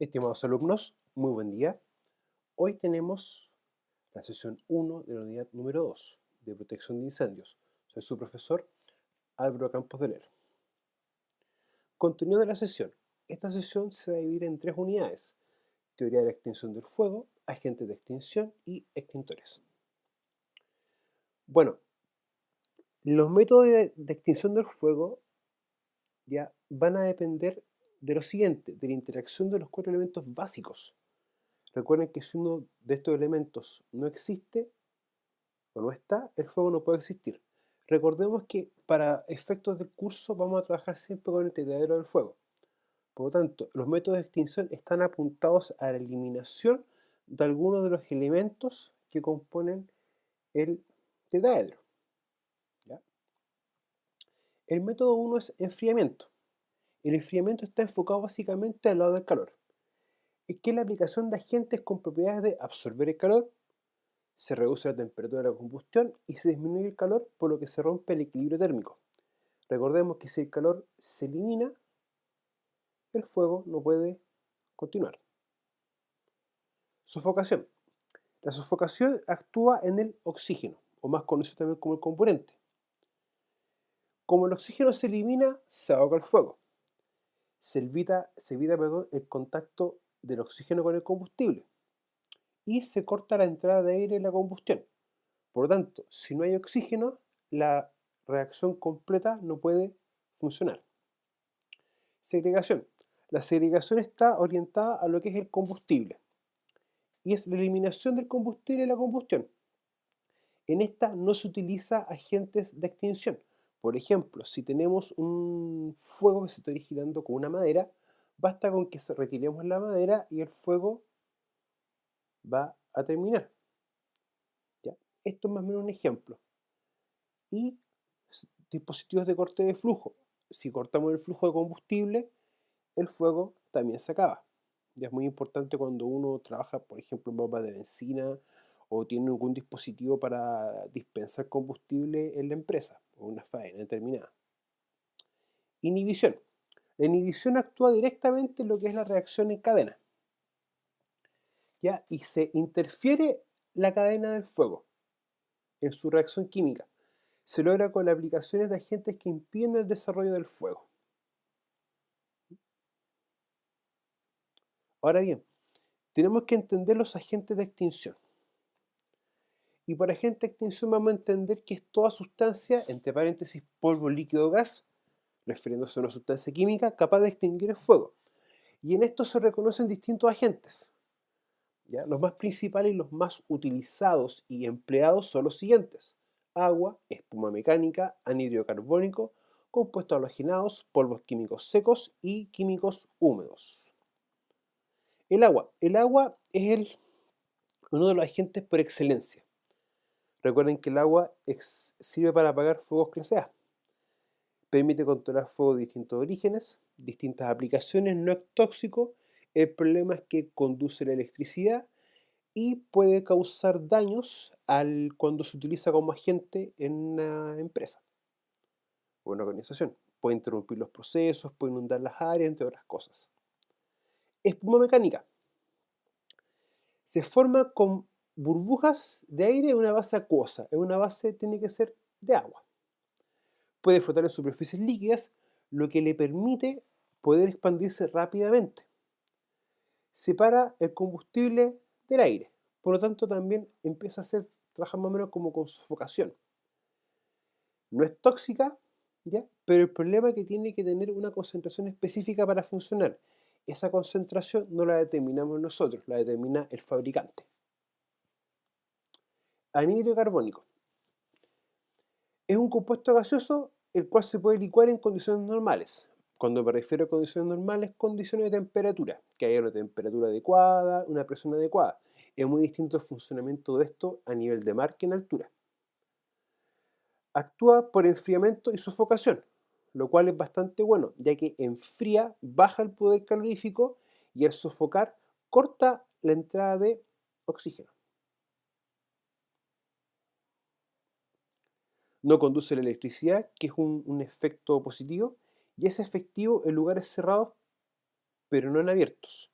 Estimados alumnos, muy buen día. Hoy tenemos la sesión 1 de la unidad número 2 de protección de incendios. Soy su profesor Álvaro Campos de Ler. Contenido de la sesión. Esta sesión se va a dividir en 3 unidades: teoría de la extinción del fuego, agentes de extinción y extintores. Bueno, los métodos de extinción del fuego ya van a depender de lo siguiente, de la interacción de los 4 elementos básicos. Recuerden que si uno de estos elementos no existe o no está, el fuego no puede existir. Recordemos que para efectos del curso vamos a trabajar siempre con el tetiadero del fuego. Por lo tanto, los métodos de extinción están apuntados a la eliminación de algunos de los elementos que componen el tetraedro. ¿Ya? El método 1 es enfriamiento. El enfriamiento está enfocado básicamente al lado del calor. Es que es la aplicación de agentes con propiedades de absorber el calor, se reduce la temperatura de la combustión y se disminuye el calor, por lo que se rompe el equilibrio térmico. Recordemos que si el calor se elimina, el fuego no puede continuar. Sofocación. La sofocación actúa en el oxígeno, o más conocido también como el comburente. Como el oxígeno se elimina, se ahoga el fuego. Se evita el contacto del oxígeno con el combustible y se corta la entrada de aire en la combustión. Por lo tanto, si no hay oxígeno, la reacción completa no puede funcionar. Segregación. La segregación está orientada a lo que es el combustible y es la eliminación del combustible y la combustión. En esta no se utiliza agentes de extinción. Por ejemplo, si tenemos un fuego que se está originando con una madera, basta con que retiremos la madera y el fuego va a terminar. ¿Ya? Esto es más o menos un ejemplo. Y dispositivos de corte de flujo. Si cortamos el flujo de combustible, el fuego también se acaba. Ya es muy importante cuando uno trabaja, por ejemplo, en bombas de benzina o tiene algún dispositivo para dispensar combustible en la empresa o una faena determinada. Inhibición. La inhibición actúa directamente en lo que es la reacción en cadena, ¿ya? Y se interfiere la cadena del fuego en su reacción química. Se logra con las aplicaciones de agentes que impiden el desarrollo del fuego. Ahora bien, tenemos que entender los agentes de extinción. Y por agente de extinción vamos a entender que es toda sustancia, entre paréntesis, polvo, líquido o gas, refiriéndose a una sustancia química capaz de extinguir el fuego. Y en esto se reconocen distintos agentes. ¿Ya? Los más principales y los más utilizados y empleados son los siguientes: agua, espuma mecánica, anhídrido carbónico, compuestos halogenados, polvos químicos secos y químicos húmedos. El agua. El agua es uno de los agentes por excelencia. Recuerden que el agua sirve para apagar fuegos clase A. Permite controlar fuegos de distintos orígenes, distintas aplicaciones, no es tóxico. El problema es que conduce la electricidad y puede causar daños cuando se utiliza como agente en una empresa o una organización. Puede interrumpir los procesos, puede inundar las áreas, entre otras cosas. Espuma mecánica. Se forma con burbujas de aire en una base acuosa. En una base tiene que ser de agua. Puede flotar en superficies líquidas, lo que le permite poder expandirse rápidamente. Separa el combustible del aire. Por lo tanto, también empieza a trabajar más o menos como con sofocación. No es tóxica, ¿ya? Pero el problema es que tiene que tener una concentración específica para funcionar. Esa concentración no la determinamos nosotros, la determina el fabricante. Anhídrido carbónico. Es un compuesto gaseoso el cual se puede licuar en condiciones normales. Cuando me refiero a condiciones normales, condiciones de temperatura, que haya una temperatura adecuada, una presión adecuada. Es muy distinto el funcionamiento de esto a nivel de mar que en altura. Actúa por enfriamiento y sofocación, lo cual es bastante bueno, ya que enfría, baja el poder calorífico y al sofocar corta la entrada de oxígeno. No conduce la electricidad, que es un efecto positivo, y es efectivo en lugares cerrados, pero no en abiertos.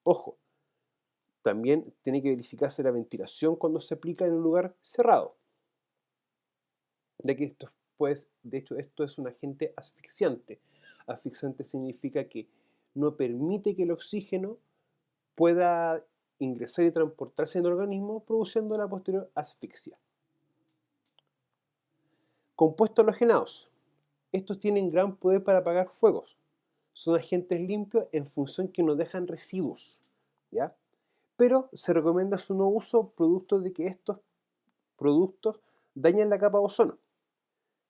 Ojo, también tiene que verificarse la ventilación cuando se aplica en un lugar cerrado, ya que de hecho, esto es un agente asfixiante. Asfixiante significa que no permite que el oxígeno pueda ingresar y transportarse en el organismo, produciendo la posterior asfixia. Compuestos halogenados. Estos tienen gran poder para apagar fuegos. Son agentes limpios en función que no dejan residuos, ¿ya? Pero se recomienda su no uso producto de que estos productos dañan la capa de ozono,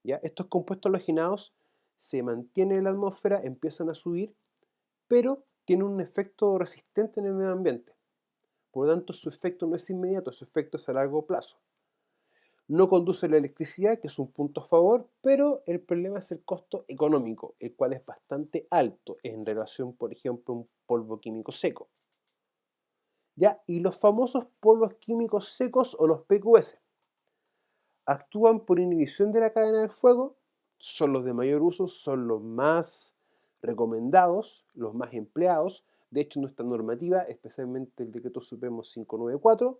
¿ya? Estos compuestos halogenados se mantienen en la atmósfera, empiezan a subir, pero tienen un efecto resistente en el medio ambiente. Por lo tanto, su efecto no es inmediato, su efecto es a largo plazo. No conduce la electricidad, que es un punto a favor, pero el problema es el costo económico, el cual es bastante alto en relación, por ejemplo, a un polvo químico seco. ¿Ya? Y los famosos polvos químicos secos o los PQS actúan por inhibición de la cadena del fuego, son los de mayor uso, son los más recomendados, los más empleados. De hecho, nuestra normativa, especialmente el Decreto Supremo 594,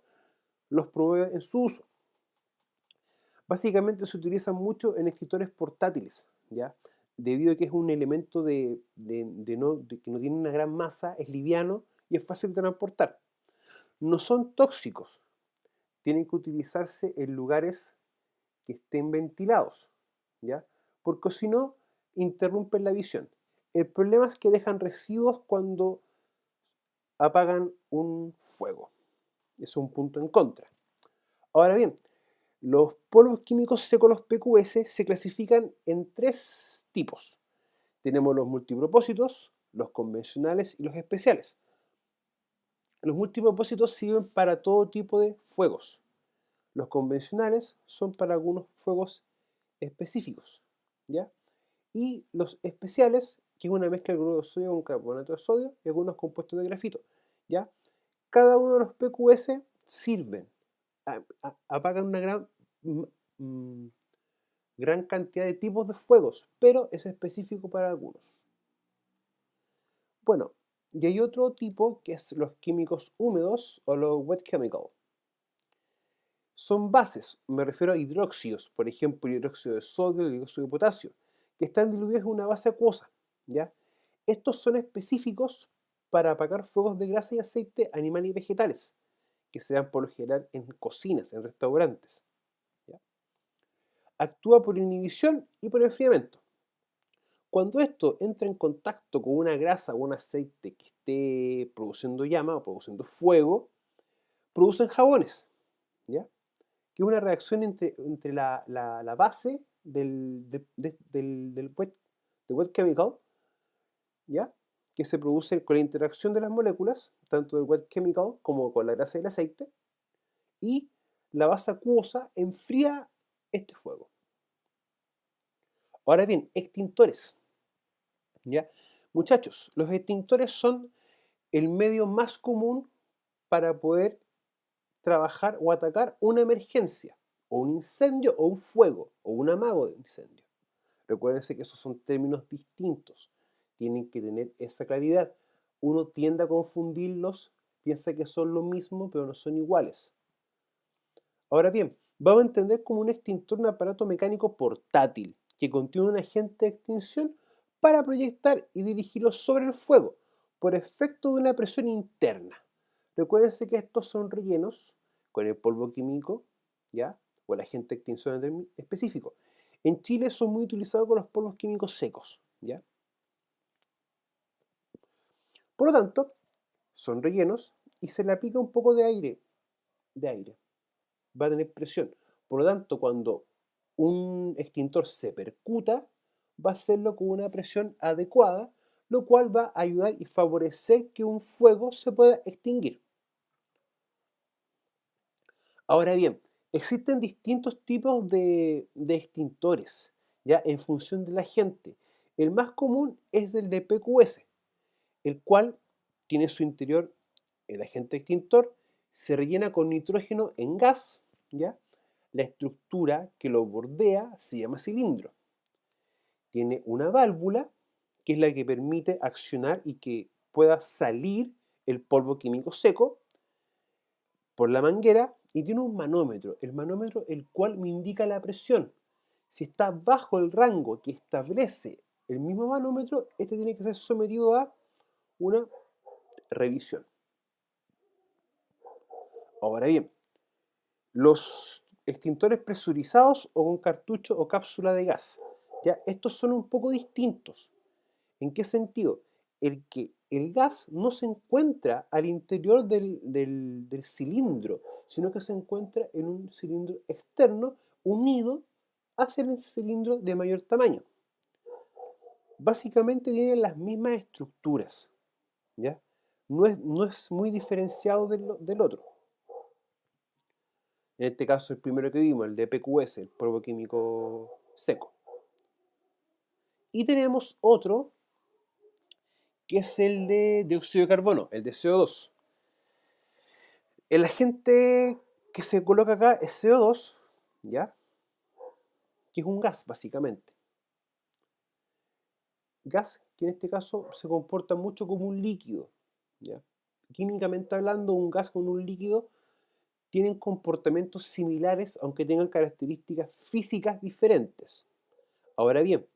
los promueve en su uso. Básicamente se utilizan mucho en escritores portátiles, ¿ya? Debido a que es un elemento que no tiene una gran masa, es liviano y es fácil de transportar. No son tóxicos, tienen que utilizarse en lugares que estén ventilados, ¿ya? Porque si no, interrumpen la visión. El problema es que dejan residuos cuando apagan un fuego. Eso es un punto en contra. Ahora bien, los polvos químicos secos, los PQS, se clasifican en 3 tipos. Tenemos los multipropósitos, los convencionales y los especiales. Los multipropósitos sirven para todo tipo de fuegos. Los convencionales son para algunos fuegos específicos, ¿ya? Y los especiales, que es una mezcla de cloruro de sodio con carbonato de sodio y algunos compuestos de grafito, ¿ya? Cada uno de los PQS sirven, apagan una gran cantidad de tipos de fuegos, pero es específico para algunos. Bueno, y hay otro tipo que es los químicos húmedos o los wet chemical. Son bases, me refiero a hidróxidos, por ejemplo, el hidróxido de sodio, el hidróxido de potasio, que están diluidos en una base acuosa, ¿ya? Estos son específicos para apagar fuegos de grasa y aceite animal y vegetales, que se dan por lo general en cocinas, en restaurantes, ¿ya? Actúa por inhibición y por enfriamiento. Cuando esto entra en contacto con una grasa o un aceite que esté produciendo llama o produciendo fuego, producen jabones, ¿ya? Que es una reacción entre la base del wet chemical, ¿ya? Que se produce con la interacción de las moléculas, tanto del wet chemical como con la grasa del aceite, y la base acuosa enfría este fuego. Ahora bien, extintores, ¿ya? Muchachos, los extintores son el medio más común para poder trabajar o atacar una emergencia, o un incendio, o un fuego, o un amago de incendio. Recuérdense que esos son términos distintos. Tienen que tener esa claridad. Uno tiende a confundirlos, piensa que son lo mismo, pero no son iguales. Ahora bien, vamos a entender como un extintor un aparato mecánico portátil que contiene un agente de extinción para proyectar y dirigirlo sobre el fuego por efecto de una presión interna. Recuérdense que estos son rellenos con el polvo químico, ¿ya? O el agente de extinción específico. En Chile son muy utilizados con los polvos químicos secos, ¿ya? Por lo tanto, son rellenos y se le aplica un poco de aire. Va a tener presión. Por lo tanto, cuando un extintor se percuta, va a hacerlo con una presión adecuada, lo cual va a ayudar y favorecer que un fuego se pueda extinguir. Ahora bien, existen distintos tipos de extintores, ya en función de la gente. El más común es el de PQS, el cual tiene su interior el agente extintor, se rellena con nitrógeno en gas, ¿ya? La estructura que lo bordea se llama cilindro. Tiene una válvula que es la que permite accionar y que pueda salir el polvo químico seco por la manguera y tiene un manómetro, el manómetro el cual me indica la presión. Si está bajo el rango que establece el mismo manómetro, este tiene que ser sometido a una revisión. Ahora bien, los extintores presurizados o con cartucho o cápsula de gas, ¿ya? Estos son un poco distintos. ¿En qué sentido? El que el gas no se encuentra al interior del cilindro, sino que se encuentra en un cilindro externo unido hacia el cilindro de mayor tamaño. Básicamente tienen las mismas estructuras, ¿ya? No es muy diferenciado del otro. En este caso, el primero que vimos, el de PQS, el polvo químico seco. Y tenemos otro, que es el de dióxido de carbono, el de CO2. El agente que se coloca acá es CO2, ¿ya? Que es un gas, básicamente. Gas que en este caso se comporta mucho como un líquido, ¿ya? Químicamente hablando, un gas con un líquido tienen comportamientos similares, aunque tengan características físicas diferentes. Ahora bien,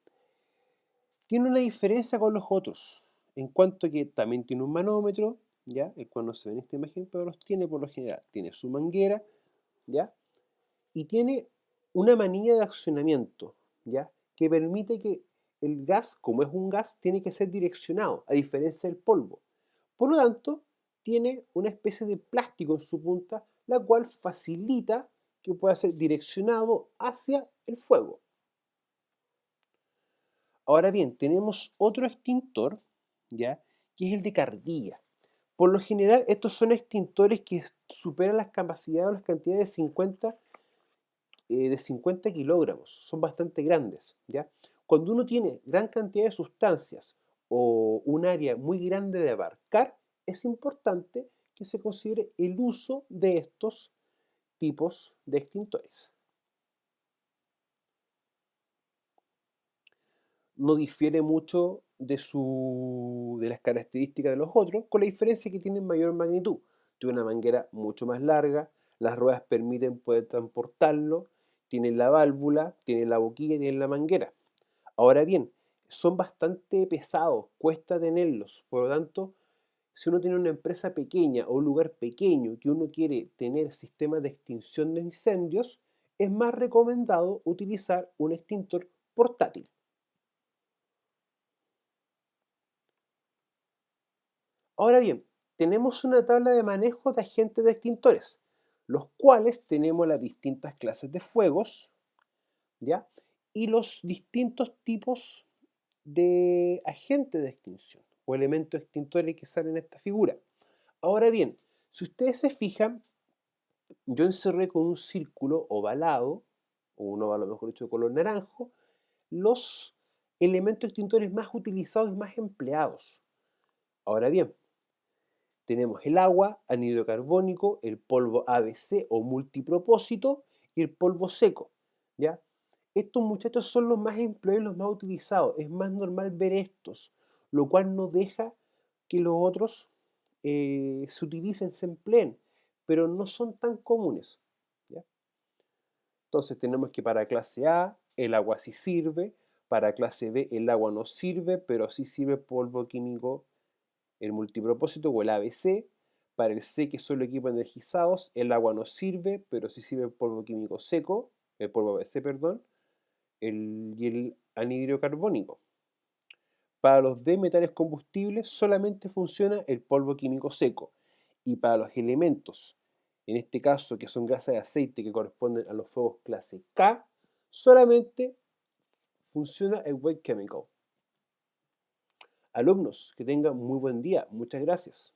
tiene una diferencia con los otros, en cuanto a que también tiene un manómetro, ¿ya? El cual no se ve en esta imagen, pero los tiene por lo general. Tiene su manguera, ¿ya? Y tiene una manilla de accionamiento, ¿ya? Que permite que el gas, como es un gas, tiene que ser direccionado, a diferencia del polvo. Por lo tanto, tiene una especie de plástico en su punta, la cual facilita que pueda ser direccionado hacia el fuego. Ahora bien, tenemos otro extintor, ¿ya? Que es el de cardilla. Por lo general, estos son extintores que superan las capacidades o las cantidades de 50 kilogramos. Son bastante grandes, ¿ya? Cuando uno tiene gran cantidad de sustancias o un área muy grande de abarcar, es importante que se considere el uso de estos tipos de extintores. No difiere mucho de las características de los otros, con la diferencia que tienen mayor magnitud. Tiene una manguera mucho más larga, las ruedas permiten poder transportarlo, tienen la válvula, tienen la boquilla y tienen la manguera. Ahora bien, son bastante pesados, cuesta tenerlos, por lo tanto, si uno tiene una empresa pequeña o un lugar pequeño que uno quiere tener sistemas de extinción de incendios, es más recomendado utilizar un extintor portátil. Ahora bien, tenemos una tabla de manejo de agentes de extintores, los cuales tenemos las distintas clases de fuegos, ¿ya? Y los distintos tipos de agentes de extinción o elementos extintores que salen en esta figura. Ahora bien, si ustedes se fijan, yo encerré con un círculo ovalado, o un óvalo mejor dicho de color naranjo, los elementos extintores más utilizados y más empleados. Ahora bien, tenemos el agua, anhídrido carbónico, el polvo ABC o multipropósito y el polvo seco, ¿ya? Estos muchachos son los más empleados y los más utilizados. Es más normal ver estos, lo cual no deja que los otros se utilicen, se empleen, pero no son tan comunes, ¿ya? Entonces tenemos que para clase A el agua sí sirve, para clase B el agua no sirve, pero sí sirve polvo químico, el multipropósito o el ABC. Para el C, que son los equipos energizados, el agua no sirve, pero sí sirve el polvo químico seco, el polvo ABC, perdón, y el anhídrido carbónico. Para los D metales combustibles solamente funciona el polvo químico seco. Y para los elementos, en este caso que son grasas de aceite que corresponden a los fuegos clase K, solamente funciona el Wet Chemical. Alumnos, que tengan muy buen día. Muchas gracias.